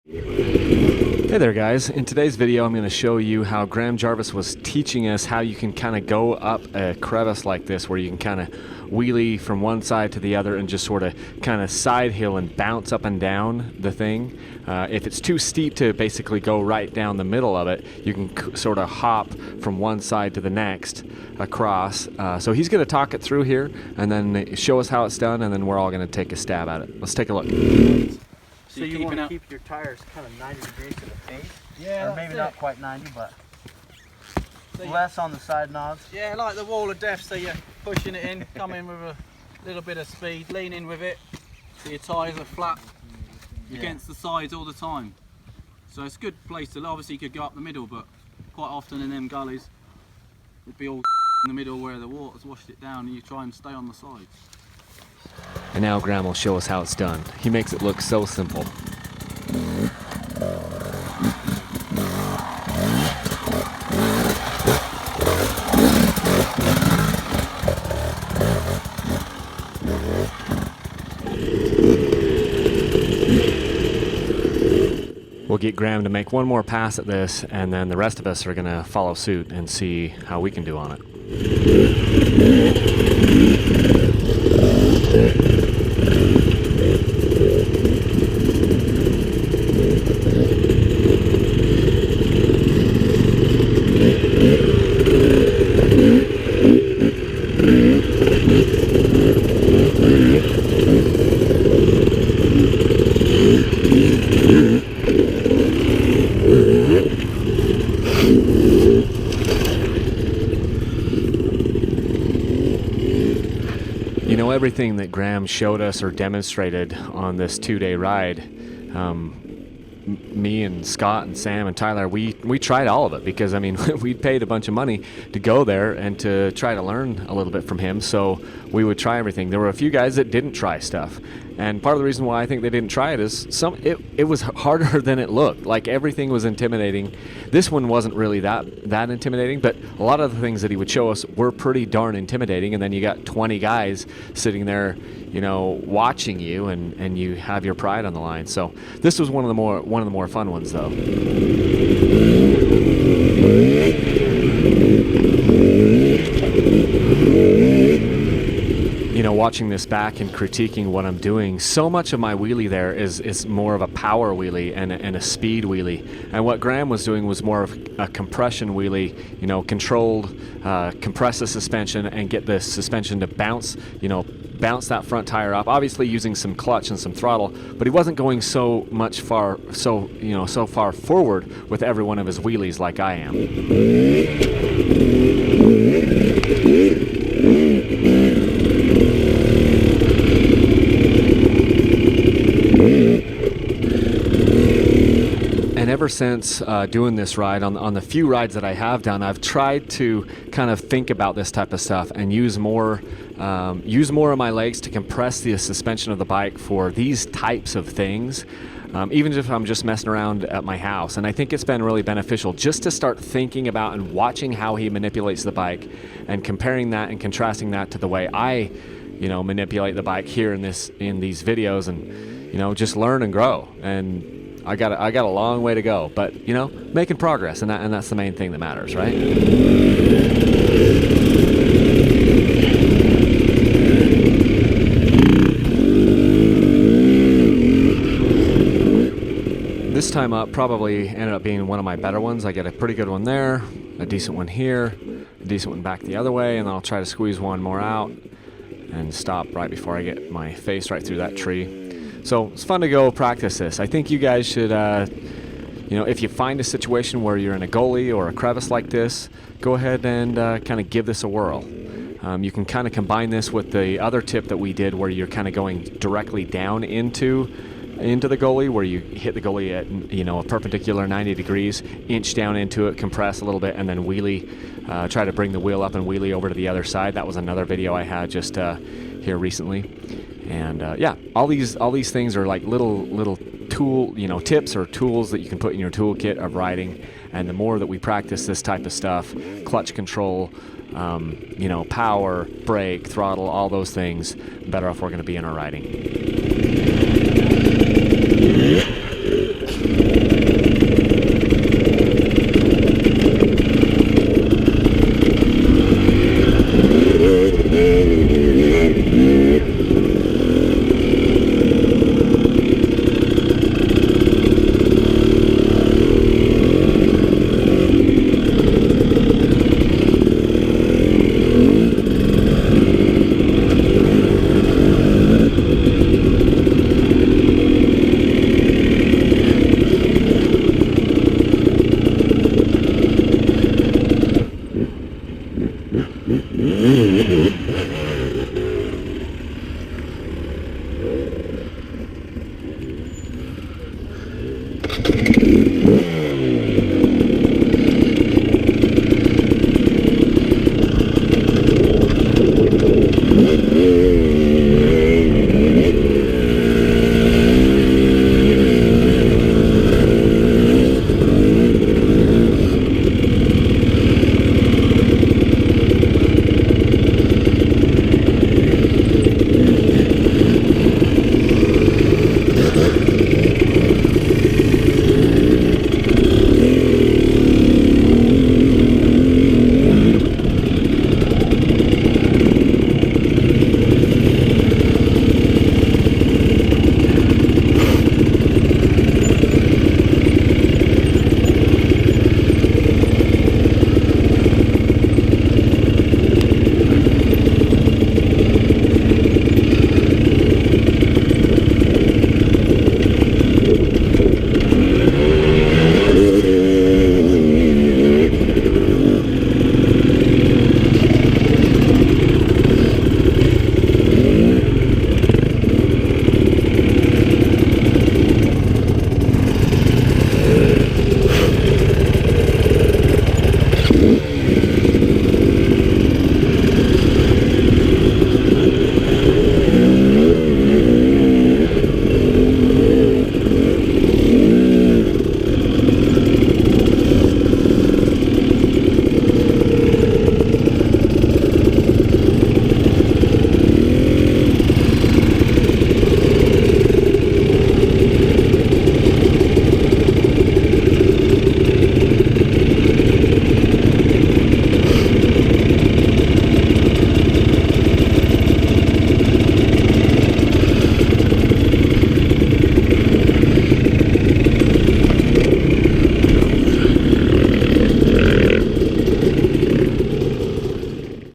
Hey there guys, in today's video I'm going to show you how Graham Jarvis was teaching us how you can kind of go up a crevasse like this where you can kind of wheelie from one side to the other and just sort of kind of side hill and bounce up and down the thing. If it's too steep to basically go right down the middle of it, you can sort of hop from one side to the next across. So he's going to talk it through here and then show us how it's done, and then we're all going to take a stab at it. Let's take a look. So you want to keep your tires kind of 90 degrees to the face? Yeah, or maybe not quite 90, but so less on the side knobs. Yeah, like the wall of death, so you're pushing it in, come in with a little bit of speed, lean in with it, so your tyres are flat against the sides all the time. So it's a good place to, obviously you could go up the middle, but quite often in them gullies, it'd be all in the middle where the water's washed it down, and you try and stay on the sides. And now Graham will show us how it's done. He makes it look so simple. We'll get Graham to make one more pass at this, and then the rest of us are going to follow suit and see how we can do on it. Everything that Graham showed us or demonstrated on this 2-day ride, me and Scott and Sam and Tyler, we tried all of it, because I mean we paid a bunch of money to go there and to try to learn a little bit from him, so we would try everything. There were a few guys that didn't try stuff, and part of the reason why I think they didn't try it is it was harder than it looked. Like, everything was intimidating. This one wasn't really that intimidating, but a lot of the things that he would show us were pretty darn intimidating. And then you got 20 guys sitting there, you know, watching you, and you have your pride on the line. So this was one of the more fun ones, though. You know, watching this back and critiquing what I'm doing, so much of my wheelie there is more of a power wheelie and a speed wheelie. And what Graham was doing was more of a compression wheelie, you know, controlled, compress the suspension and get the suspension to bounce that front tire up, obviously using some clutch and some throttle, but he wasn't going so far forward with every one of his wheelies like I am. And ever since doing this ride, on the few rides that I have done, I've tried to kind of think about this type of stuff and use more of my legs to compress the suspension of the bike for these types of things, even if I'm just messing around at my house. And I think it's been really beneficial just to start thinking about and watching how he manipulates the bike and comparing that and contrasting that to the way I, you know, manipulate the bike here in these videos, and, you know, just learn and grow. And I got a long way to go, but, you know, making progress, and that's the main thing that matters, right? This time up probably ended up being one of my better ones. I get a pretty good one there, a decent one here, a decent one back the other way, and then I'll try to squeeze one more out and stop right before I get my face right through that tree. So it's fun to go practice this. I think you guys should, you know, if you find a situation where you're in a gully or a crevice like this, go ahead and kind of give this a whirl. You can kind of combine this with the other tip that we did, where you're kind of going directly down into the gully, where you hit the gully at, you know, a perpendicular 90 degrees, inch down into it, compress a little bit, and then wheelie, try to bring the wheel up and wheelie over to the other side. That was another video I had just here recently. And yeah, all these things are like little tool, you know, tips or tools that you can put in your toolkit of riding. And the more that we practice this type of stuff, clutch control, you know, power, brake, throttle, all those things, the better off we're going to be in our riding.